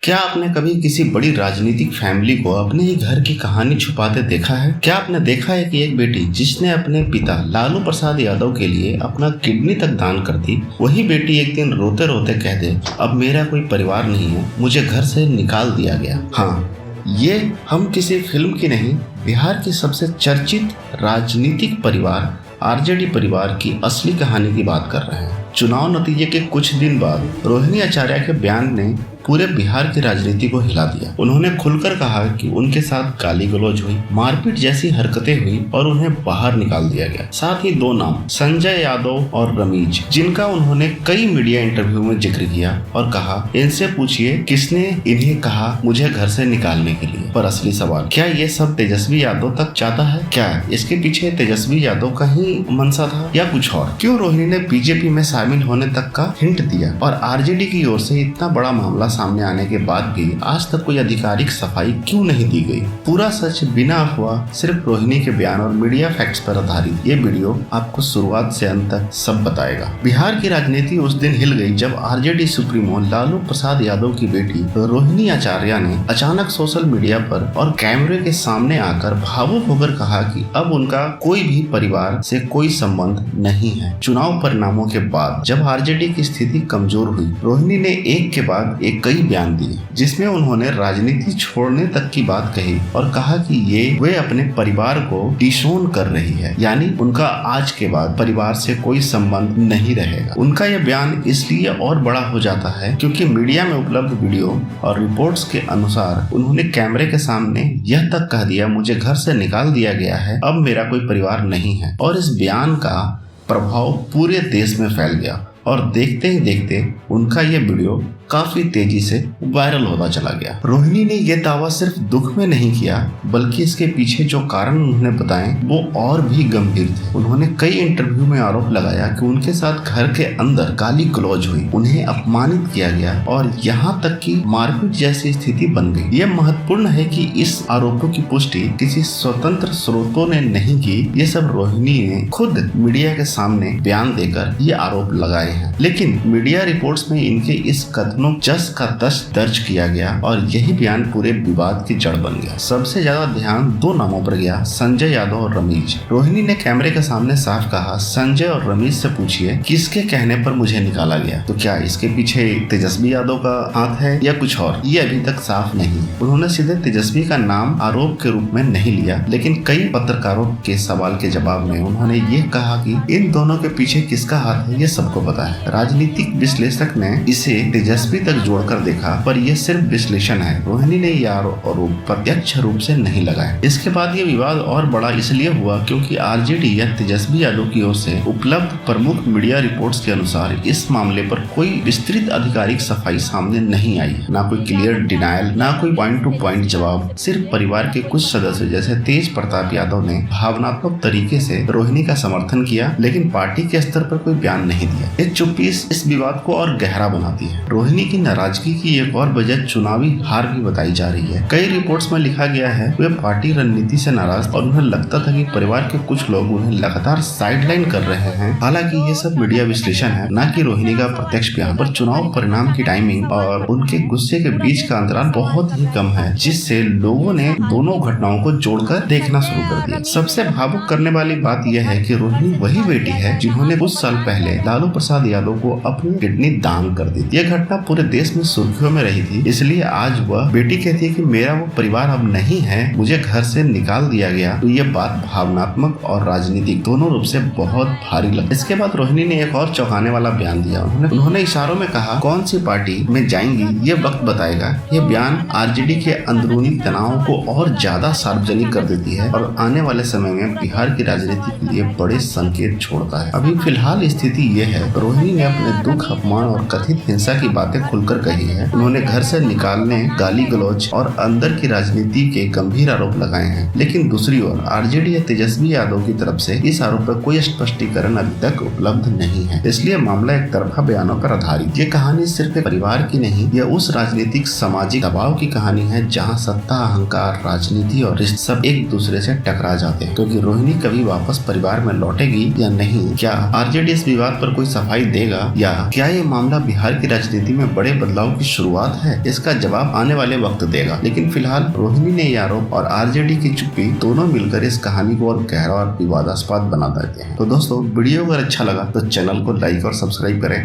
क्या आपने कभी किसी बड़ी राजनीतिक फैमिली को अपने ही घर की कहानी छुपाते देखा है? क्या आपने देखा है कि एक बेटी जिसने अपने पिता लालू प्रसाद यादव के लिए अपना किडनी तक दान कर दी, वही बेटी एक दिन रोते रोते कह दे, अब मेरा कोई परिवार नहीं है, मुझे घर से निकाल दिया गया। हाँ, ये हम किसी फिल्म की नहीं, बिहार की सबसे चर्चित राजनीतिक परिवार आरजेडी परिवार की असली कहानी की बात कर रहे हैं। चुनाव नतीजे के कुछ दिन बाद रोहिणी आचार्य के बयान ने पूरे बिहार की राजनीति को हिला दिया। उन्होंने खुलकर कहा कि उनके साथ गाली गलौज हुई, मारपीट जैसी हरकतें हुई और उन्हें बाहर निकाल दिया गया। साथ ही दो नाम, संजय यादव और रमीज, जिनका उन्होंने कई मीडिया इंटरव्यू में जिक्र किया और कहा, इनसे पूछिए किसने इन्हें कहा मुझे घर से निकालने के लिए। पर असली सवाल, क्या ये सब तेजस्वी यादव तक जाता है? क्या इसके पीछे तेजस्वी यादव का ही मंशा था या कुछ और? क्यों रोहिणी ने बीजेपी में शामिल होने तक का हिंट दिया? और आरजेडी की ओर से इतना बड़ा मामला सामने आने के बाद भी आज तक कोई आधिकारिक सफाई क्यों नहीं दी गई? पूरा सच बिना अफवाह, सिर्फ रोहिणी के बयान और मीडिया फैक्ट्स पर आधारित ये वीडियो आपको शुरुआत से अंत तक सब बताएगा। बिहार की राजनीति उस दिन हिल गई जब आरजेडी सुप्रीमो लालू प्रसाद यादव की बेटी रोहिणी आचार्य ने अचानक सोशल मीडिया पर और कैमरे के सामने आकर भावुक होकर कहा कि अब उनका कोई भी परिवार से कोई संबंध नहीं है। चुनाव परिणामों के बाद जब आरजेडी की स्थिति कमजोर हुई, रोहिणी ने एक के बाद एक कई बयान दिए, जिसमें उन्होंने राजनीति छोड़ने तक की बात कही और कहा कि वे अपने परिवार को डिसोन कर रही है, यानी उनका आज के बाद परिवार से कोई संबंध नहीं रहेगा। उनका यह बयान इसलिए और बड़ा हो जाता है क्योंकि मीडिया में उपलब्ध वीडियो और रिपोर्ट्स के अनुसार उन्होंने कैमरे के सामने यह तक कह दिया, मुझे घर से निकाल दिया गया है, अब मेरा कोई परिवार नहीं है। और इस बयान का प्रभाव पूरे देश में फैल गया और देखते ही देखते उनका ये वीडियो काफी तेजी से वायरल होता चला गया। रोहिणी ने यह दावा सिर्फ दुख में नहीं किया, बल्कि इसके पीछे जो कारण उन्होंने बताए वो और भी गंभीर थे। उन्होंने कई इंटरव्यू में आरोप लगाया कि उनके साथ घर के अंदर गाली गलौज हुई, उन्हें अपमानित किया गया और यहाँ तक कि मारपीट जैसी स्थिति बन गई। यह महत्वपूर्ण है कि इस आरोपों की पुष्टि किसी स्वतंत्र स्रोतों ने नहीं की, ये सब रोहिणी ने खुद मीडिया के सामने बयान देकर ये आरोप लगाए हैं। लेकिन मीडिया रिपोर्ट्स में इनके इस जस का तस दर्ज किया गया और यही बयान पूरे विवाद की जड़ बन गया। सबसे ज्यादा ध्यान दो नामों पर गया, संजय यादव और रमीज। रोहिणी ने कैमरे के सामने साफ कहा, संजय और रमीज से पूछिए किसके कहने पर मुझे निकाला गया। तो क्या इसके पीछे तेजस्वी यादव का हाथ है या कुछ और? ये अभी तक साफ नहीं है। उन्होंने सीधे तेजस्वी का नाम आरोप के रूप में नहीं लिया, लेकिन कई पत्रकारों के सवाल के जवाब में उन्होंने ये कहा कि इन दोनों के पीछे किसका हाथ है ये सबको पता है। राजनीतिक विश्लेषक ने इसे तेजस्वी तक जोड़कर देखा, पर यह सिर्फ विश्लेषण है। रोहिणी ने यह आरोप प्रत्यक्ष रूप से नहीं लगाया। इसके बाद यह विवाद और बड़ा इसलिए हुआ क्योंकि आरजेडी या तेजस्वी यादव की ओर से उपलब्ध प्रमुख मीडिया रिपोर्ट्स के अनुसार इस मामले पर कोई विस्तृत आधिकारिक सफाई सामने नहीं आई है। ना कोई क्लियर डिनायल, ना कोई पॉइंट टू पॉइंट जवाब। सिर्फ परिवार के कुछ सदस्य जैसे तेज प्रताप यादव ने भावनात्मक तरीके से रोहिणी का समर्थन किया, लेकिन पार्टी के स्तर पर कोई बयान नहीं दिया। ये चुप्पी इस विवाद को और गहरा बनाती है। रोहिणी की नाराजगी की एक और वजह चुनावी हार भी बताई जा रही है। कई रिपोर्ट्स में लिखा गया है वे पार्टी रणनीति से नाराज और उन्हें लगता था कि परिवार के कुछ लोग उन्हें लगातार साइडलाइन कर रहे हैं। हालांकि ये सब मीडिया विश्लेषण है, न कि रोहिणी का प्रत्यक्ष बयान। पर चुनाव परिणाम की टाइमिंग और उनके गुस्से के बीच का अंतराल बहुत ही कम है, जिससे लोगों ने दोनों घटनाओं को जोड़कर देखना शुरू कर दिया। सबसे भावुक करने वाली बात यह है कि रोहिणी वही बेटी है जिन्होंने कुछ साल पहले लालू प्रसाद यादव को अपनी किडनी दान कर दी। यह घटना पूरे देश में सुर्खियों में रही थी, इसलिए आज वह बेटी कहती है कि मेरा वो परिवार अब नहीं है, मुझे घर से निकाल दिया गया। तो ये बात भावनात्मक और राजनीतिक दोनों रूप से बहुत भारी लगी। इसके बाद रोहिणी ने एक और चौंकाने वाला बयान दिया। उन्होंने इशारों में कहा, कौन सी पार्टी में जाएंगी ये वक्त बताएगा। ये बयान आरजेडी के अंदरूनी तनाव को और ज्यादा सार्वजनिक कर देती है और आने वाले समय में बिहार की राजनीति के लिए बड़े संकेत छोड़ता है। अभी फिलहाल स्थिति ये है, रोहिणी ने अपने दुख, अपमान और कथित हिंसा की बातें खुलकर कही है। उन्होंने घर से निकालने, गाली गलौज और अंदर की राजनीति के गंभीर आरोप लगाए हैं। लेकिन दूसरी ओर आरजेडी या तेजस्वी यादव की तरफ से इस आरोप पर कोई स्पष्टीकरण अभी तक उपलब्ध नहीं है। इसलिए मामला एक तरफा बयानों पर आधारित। ये कहानी सिर्फ परिवार की नहीं, यह उस राजनीतिक सामाजिक दबाव की कहानी है जहाँ सत्ता, अहंकार, राजनीति और रिश्ते सब एक दूसरे से टकरा जाते हैं। क्योंकि रोहिणी कभी वापस परिवार में लौटेगी या नहीं, क्या आरजेडी इस विवाद पर कोई सफाई सफाई देगा, या क्या ये मामला बिहार की राजनीति में बड़े बदलाव की शुरुआत है? इसका जवाब आने वाले वक्त देगा। लेकिन फिलहाल रोहिणी ने ये आरोप और आरजेडी की चुप्पी दोनों मिलकर इस कहानी को और गहरा और विवादास्पद बना देते हैं। तो दोस्तों, वीडियो अगर अच्छा लगा तो चैनल को लाइक और सब्सक्राइब करें।